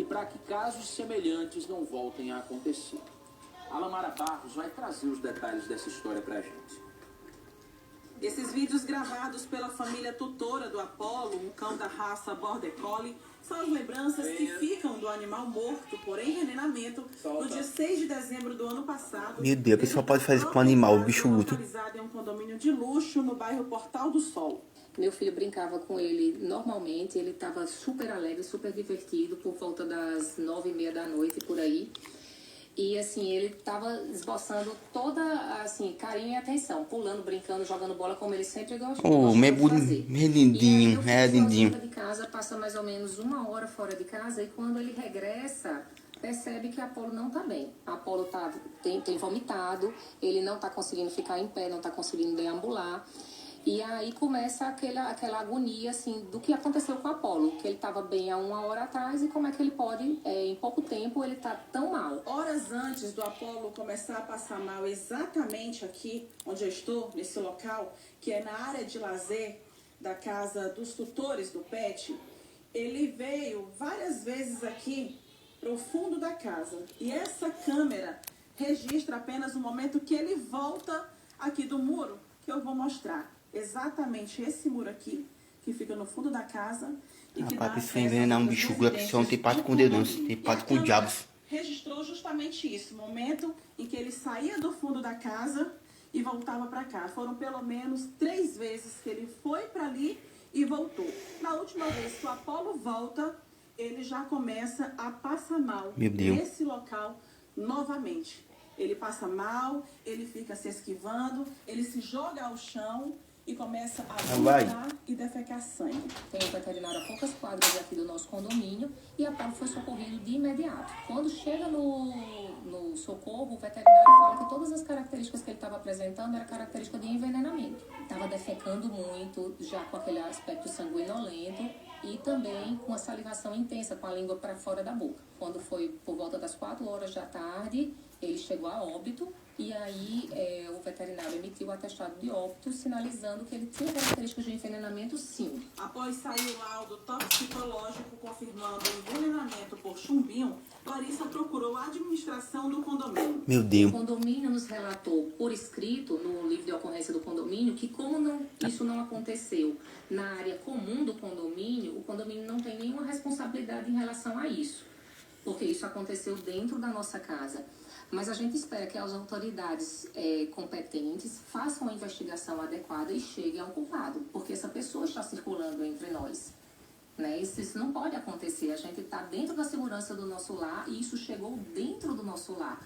para que casos semelhantes não voltem a acontecer. A Lamara Barros vai trazer os detalhes dessa história pra gente. Esses vídeos gravados pela família tutora do Apollo, um cão da raça Border Collie, são as lembranças que ficam do animal morto por envenenamento no dia 6 de dezembro do ano passado. Meu Deus, a pessoa pode fazer com o animal, o bicho útil. Localizado em um condomínio de luxo no bairro Portal do Sol. Meu filho brincava com ele normalmente, ele estava super alegre, super divertido, por volta das 9h30 da noite, por aí. E, assim, ele estava esboçando toda, assim, carinho e atenção, pulando, brincando, jogando bola, como ele sempre gostou meu de fazer. lindinho, lindinho. De casa, passa mais ou menos 1 hora fora de casa, e quando ele regressa, percebe que Apollo não está bem. Apollo tem vomitado, ele não está conseguindo ficar em pé, não está conseguindo deambular. E aí começa aquela agonia, assim, do que aconteceu com o Apollo, que ele estava bem há 1 hora atrás e como é que ele pode, em pouco tempo, ele tá tão mal. Horas antes do Apollo começar a passar mal, exatamente aqui onde eu estou, nesse local, que é na área de lazer da casa dos tutores do pet, ele veio várias vezes aqui para o fundo da casa. E essa câmera registra apenas o momento que ele volta aqui do muro, que eu vou mostrar. Exatamente esse muro aqui, que fica no fundo da casa. E que rapaz, se envenenar um bicho, a pessoa não tem parte com Deus, não, tem parte com diabos. Registrou justamente isso, o momento em que ele saía do fundo da casa e voltava para cá. Foram pelo menos 3 vezes que ele foi para ali e voltou. Na última vez que o Apollo volta, ele já começa a passar mal nesse local novamente. Ele passa mal, ele fica se esquivando, ele se joga ao chão e começa a vomitar e defecar sangue. Tem um veterinário a poucas quadras aqui do nosso condomínio e Apollo foi socorrido de imediato. Quando chega no socorro, o veterinário fala que todas as características que ele estava apresentando era característica de envenenamento. Estava defecando muito, já com aquele aspecto sanguinolento e também com a salivação intensa, com a língua para fora da boca. Quando foi por volta das 4 horas da tarde, ele chegou a óbito e aí o veterinário emitiu o atestado de óbito, sinalizando que ele tinha características de envenenamento, sim. Após sair o laudo toxicológico confirmando o envenenamento por chumbinho, Larissa procurou a administração do condomínio. Meu Deus. O condomínio nos relatou por escrito, no livro de ocorrência do condomínio, que como isso não aconteceu na área comum do condomínio, o condomínio não tem nenhuma responsabilidade em relação a isso, porque isso aconteceu dentro da nossa casa. Mas a gente espera que as autoridades competentes façam a investigação adequada e cheguem ao culpado, porque essa pessoa está circulando entre nós. Né? Isso não pode acontecer. A gente está dentro da segurança do nosso lar e isso chegou dentro do nosso lar.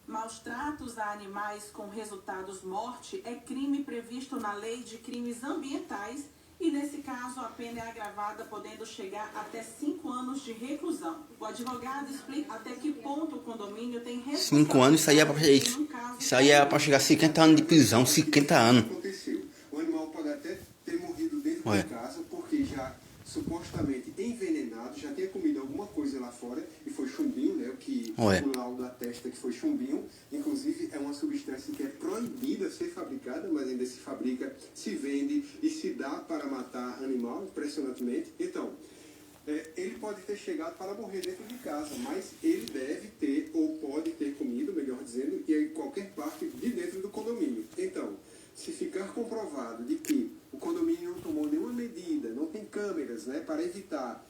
Maus tratos a animais com resultados morte é crime previsto na Lei de Crimes Ambientais e, nesse caso, a pena é agravada, podendo chegar até 5 anos de reclusão. O advogado explica até que ponto o condomínio tem responsabilidade. 5 anos, isso aí é para chegar a 50 anos de prisão, 50 anos. Aconteceu. O animal pode até ter morrido dentro de casa, porque já supostamente envenenado, já tinha comido alguma coisa lá fora, e foi chumbinho, né? O que o laudo atesta que foi chumbinho. Inclusive, é uma substância que é proibida ser fabricada, mas ainda se fabrica, se vende e se dá para matar animal, impressionantemente. Então, ele pode ter chegado para morrer dentro de casa, mas ele deve ter, ou pode ter comido, melhor dizendo, em qualquer parte de dentro do condomínio. Então, se ficar comprovado de que o condomínio não tomou nenhuma medida, não tem câmeras, né, para evitar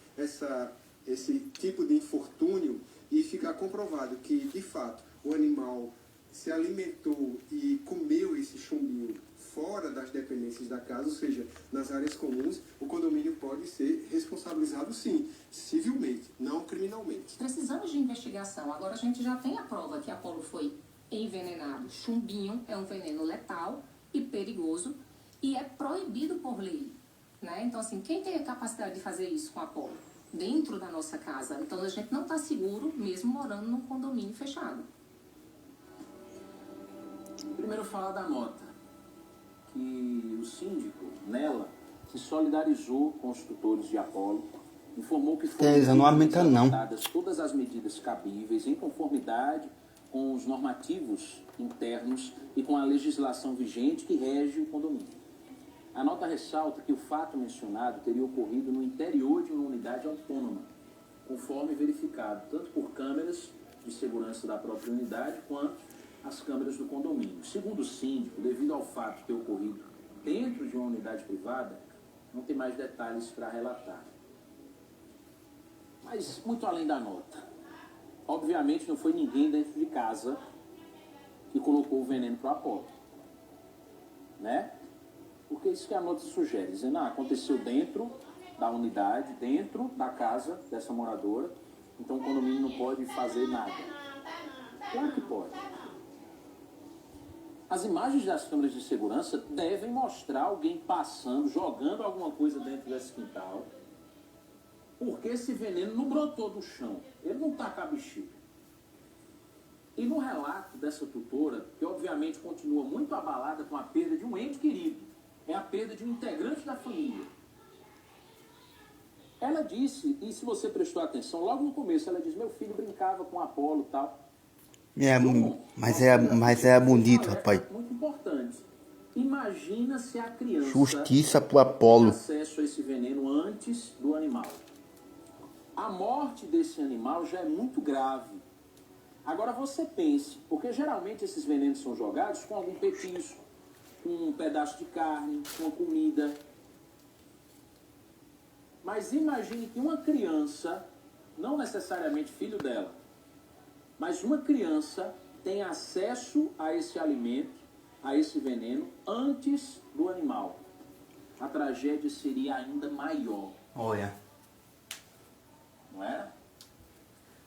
esse tipo de infortúnio, e ficar comprovado que, de fato, o animal se alimentou e comeu esse chumbinho fora das dependências da casa, ou seja, nas áreas comuns, o condomínio pode ser responsabilizado, sim, civilmente, não criminalmente. Precisamos de investigação. Agora a gente já tem a prova que Apollo foi envenenado. Chumbinho é um veneno letal e perigoso e é proibido por lei, né? Então, assim, quem tem a capacidade de fazer isso com Apollo? Dentro da nossa casa. Então, a gente não está seguro, mesmo morando num condomínio fechado. Primeiro falar da nota, que o síndico, nela, se solidarizou com os tutores de Apollo, informou que foram adotadas todas as medidas cabíveis em conformidade com os normativos internos e com a legislação vigente que rege o condomínio. A nota ressalta que o fato mencionado teria ocorrido no interior de uma unidade autônoma, conforme verificado tanto por câmeras de segurança da própria unidade quanto as câmeras do condomínio. Segundo o síndico, devido ao fato de ter ocorrido dentro de uma unidade privada, não tem mais detalhes para relatar. Mas muito além da nota. Obviamente não foi ninguém dentro de casa que colocou o veneno para o Apolo, né? Porque isso que a nota sugere, dizendo, aconteceu dentro da unidade, dentro da casa dessa moradora, então o condomínio não pode fazer nada. Claro que pode. As imagens das câmeras de segurança devem mostrar alguém passando, jogando alguma coisa dentro desse quintal, porque esse veneno não brotou do chão, ele não está com a bexiga. E no relato dessa tutora, que obviamente continua muito abalada com a perda de um ente querido, é a perda de um integrante da família. Ela disse, e se você prestou atenção, logo no começo, ela diz, meu filho brincava com Apolo e tal. Mas é bonito, rapaz. Muito importante. Imagina se a criança Justiça pro Apolo. tem acesso a esse veneno antes do animal. A morte desse animal já é muito grave. Agora você pense, porque geralmente esses venenos são jogados com algum petisco, com um pedaço de carne, com uma comida. Mas imagine que uma criança, não necessariamente filho dela, mas uma criança tem acesso a esse alimento, a esse veneno, antes do animal. A tragédia seria ainda maior. Olha. Não é?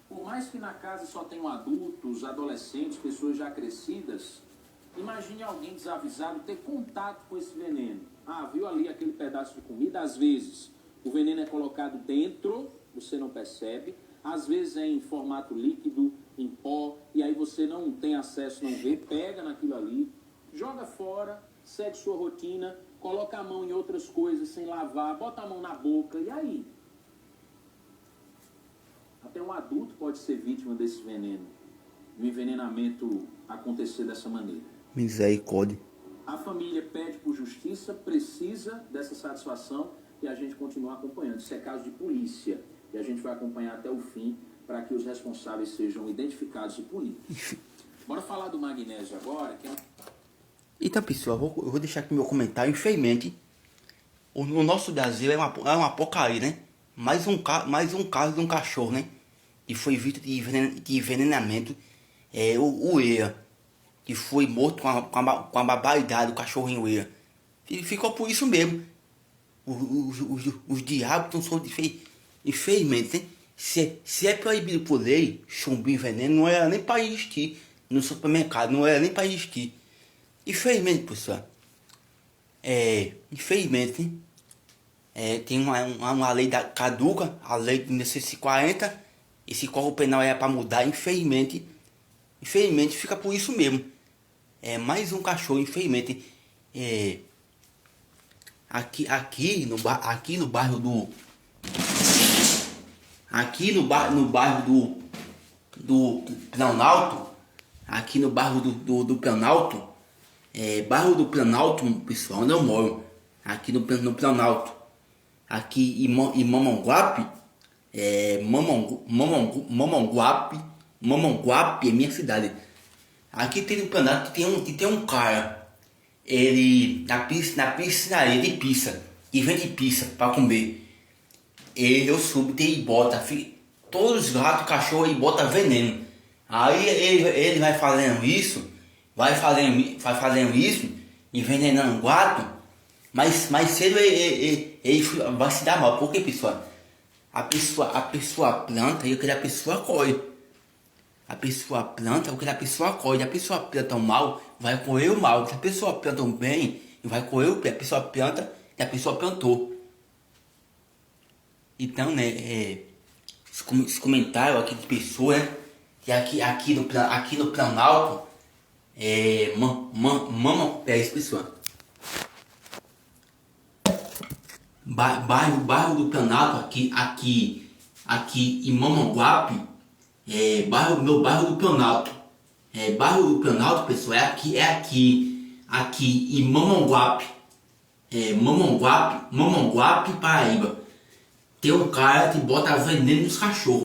Por mais que na casa só tenham adultos, adolescentes, pessoas já crescidas, imagine alguém desavisado ter contato com esse veneno. Viu ali aquele pedaço de comida? Às vezes o veneno é colocado dentro, você não percebe. Às vezes é em formato líquido, em pó, e aí você não tem acesso, não vê, pega naquilo ali, joga fora, segue sua rotina, coloca a mão em outras coisas sem lavar, bota a mão na boca, e aí? Até um adulto pode ser vítima desse veneno, de um envenenamento acontecer dessa maneira. Misericórdia. A família pede por justiça, precisa dessa satisfação e a gente continua acompanhando. Isso é caso de polícia e a gente vai acompanhar até o fim para que os responsáveis sejam identificados e punidos. Bora falar do magnésio agora. Então, pessoal, eu vou deixar aqui meu comentário. Infelizmente, o nosso Brasil é uma porcaria, né? Mais um caso de um cachorro, né? Que foi vítima de envenenamento. O Eira, que foi morto com a barbaridade do cachorrinho Eira. Ficou por isso mesmo. Os diabos estão infelizmente, né? Se é proibido por lei, chumbinho e veneno, não era nem para existir no supermercado, não era nem para existir. Infelizmente, pessoal, infelizmente, tem uma lei caduca, a lei de 1940, esse Código Penal é para mudar, infelizmente fica por isso mesmo. Mais um cachorro, infelizmente, aqui no bairro do Planalto, aqui no bairro do Planalto, bairro do Planalto, pessoal, onde eu moro, aqui no Planalto, aqui em Mamanguape, Mamanguape é minha cidade. Aqui tem um Planalto que tem um cara, ele na piscinaria de pizza, e vende pizza para comer. Eu subo e bota, todos os gatos, cachorro, e bota veneno. Aí ele vai fazendo isso, envenenando o gato, mas cedo ele vai se dar mal. Por quê, pessoal? A pessoa planta e o que a pessoa colhe. A pessoa planta o que a pessoa colhe. A pessoa planta o mal, vai colher o mal. Se a pessoa planta o bem, vai colher o bem. A pessoa planta e a pessoa plantou. Então, né, esse comentário aqui de pessoa, né, que aqui no Planalto, isso, pessoal. Bairro do Planalto, aqui em Mamanguape, meu bairro do Planalto. Bairro do Planalto, pessoal, é aqui em Mamanguape. Mamanguape, Paraíba. tem um cara que bota veneno nos cachorros.